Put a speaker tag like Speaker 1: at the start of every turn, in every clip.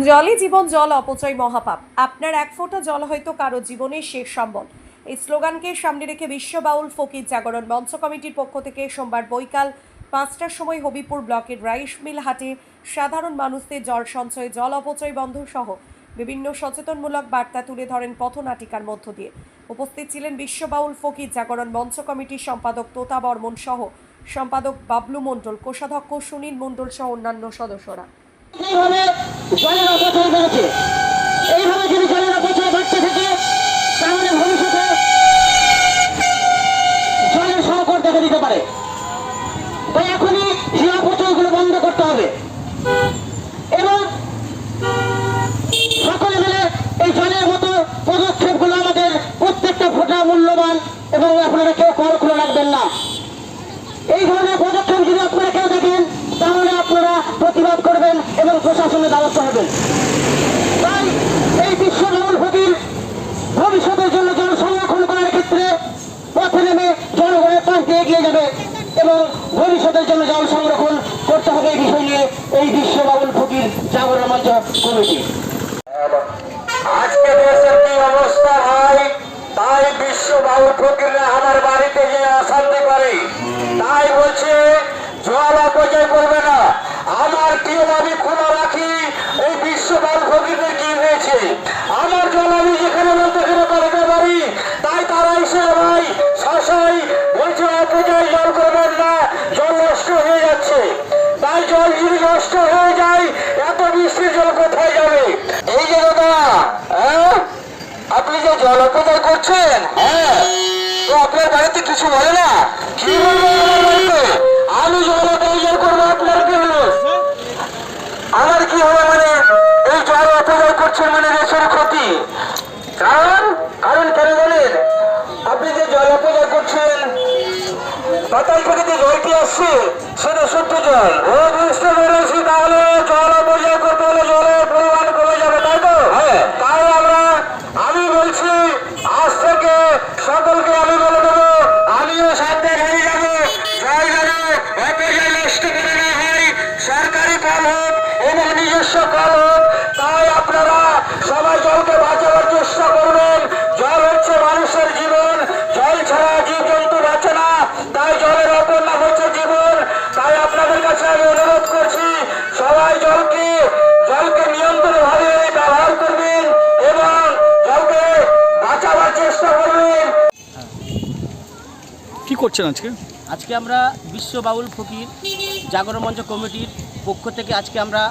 Speaker 1: জলই জীবন, জল অপচয় মহাপাপ। আপনার এক ফোঁটা জল হয়তো কারো জীবনের শেষ সম্বল। এই স্লোগানকে সামনে রেখে বিশ্ব বাউল ফকির জাগরণ মঞ্চ কমিটির পক্ষ থেকে সোমবার বৈকাল 5টার সময় হবিপুর ব্লকের রাইস মিল হাটে সাধারণ মানুষদের জল সঞ্চয়, জল অপচয় বন্ধ সহ বিভিন্ন সচেতনমূলক বার্তা তুলে ধরেন পথনাটিকার মধ্য দিয়ে। উপস্থিত ছিলেন বিশ্ব বাউল ফকির জাগরণ মঞ্চ কমিটির সম্পাদক তোতা বর্মন সহ সম্পাদক বাবলু মণ্ডল, কোষাধ্যক্ষ সুনীল মণ্ডল সহ অন্যান্য সদস্যরা।
Speaker 2: এইভাবে জলের অপচয় বেড়েছে। এইভাবে যদি জলের অপচয় বাড়তে থাকে তাহলে ভবিষ্যতে জলের সংকট দেখা দিতে পারে। তাই এখনই সেই অপচয়গুলো বন্ধ করতে হবে এবং সকলে মিলে এই জলের মতো পদক্ষেপগুলো আমাদের প্রত্যেকটা ফোঁটা মূল্যবান এবং আপনারা কেউ কল খুলে রাখবেন না। এই ধরনের পদক্ষেপ যদি আপনারা কেউ দেখেন তাহলে আপনারা প্রতিবাদ করবেন এবং প্রশাসনের দ্বারস্থ হবেন। তাই এই বিশ্ব বাউল ফকির ভবিষ্যতের জন্য জল সংরক্ষণ করার ক্ষেত্রে পথে নেমে জনগণের পাশ দিয়ে এগিয়ে যাবে এবং ভবিষ্যতের জন্য জল সংরক্ষণ করতে হবে এই বিষয় নিয়ে এই বিশ্ব বাউল ফকির জাগরণ মঞ্চ কমিটি।
Speaker 3: আজকে দেশের কি অবস্থা হয়, তাই বিশ্ব বাউল ফকিররা আমার বাড়িতে যে অশান্তি করে, তাই বলছে জল অপচয় করবে না। আমার প্রিয় আমি খোলা রাখি, এই বিশ্ব বাউল ফকিরদের কি হয়েছে? আমার জল আমি যেখানে বলতে সেখানে পাঠাতে পারি, তাই তারা এসে ভাই শাসাই বলছে অপচয় জল করবেন না, জল নষ্ট হয়ে যাচ্ছে। তাই জল যদি নষ্ট হয়ে যায় এত বৃষ্টির জল কোথায় যাবে? এই যে দাদা, আপনি যে জল অপচয় করছেন, তো আপনার বাড়িতে কিছু বলে না? কি বলবো আমার বাড়িতে? আমি জল অপচয় করবো, আপনার কি হলো? আমার কি হলো? মানে এই জল অপচয় করছেন মানে দেশের ক্ষতি। কারণ কারণ কেন জানেন? আপনি যে জল অপচয় করছেন, পাতাল থেকে যে জলটি আসছে সেটা শুদ্ধ জল। ও বুঝতে পেরেছি, তাহলে জল অপচয় করতে হলে জলের পরিমাণ কমে যাবে, তাই তো? তাই আমি বলছি আজ থেকে সকলকে আমি বলে দেবো, আমিও সাথে হারিয়ে যাবো। জল যেন অপচয় নষ্ট করে না হয়, সরকারি কল হোক এবং নিজস্ব কল হোক, তাই আপনারা সবাই জলকে বাঁচাবার চেষ্টা করবেন। জল হচ্ছে মানুষের জীবন, জল ছাড়া জীব জন্তু বাঁচে না, তাই জলের অপর নাম হচ্ছে জীবন। তাই আপনাদের কাছে আমি অনুরোধ করছি, সবাই জলকে নিয়ন্ত্রণ ভাবে ব্যবহার করবেন এবং জলকে বাঁচাবার চেষ্টা করবেন।
Speaker 4: কি করছেন আজকে?
Speaker 5: আজকে আমরা বিশ্ব বাউল ফকির জাগরণ মঞ্চ কমিটির পক্ষ থেকে আজকে আমরা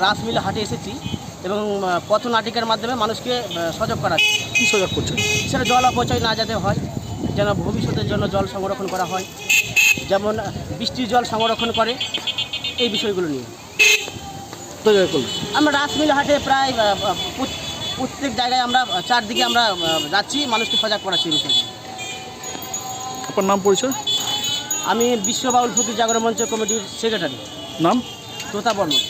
Speaker 5: রাস মিল হাটে এসেছি এবং পথনাটিকার মাধ্যমে মানুষকে সজাগ করাচ্ছি।
Speaker 4: কি সজাগ করছেন?
Speaker 5: সেটা জল অপচয় না যাতে হয়, যেন ভবিষ্যতের জন্য জল সংরক্ষণ করা হয়, যেমন বৃষ্টির জল সংরক্ষণ করে, এই বিষয়গুলো নিয়ে
Speaker 4: সজাগ করলেন?
Speaker 5: আমরা রাস মিল হাটে প্রায় প্রত্যেক জায়গায় আমরা চারদিকে আমরা যাচ্ছি, মানুষকে সজাগ করাচ্ছি এই বিষয়টা।
Speaker 4: আপনার নাম, পরিচয়?
Speaker 5: আমি বিশ্ব বাউল ফকির জাগরণ মঞ্চ কমিটির সেক্রেটারি।
Speaker 4: নাম?
Speaker 5: তোতা বর্মন।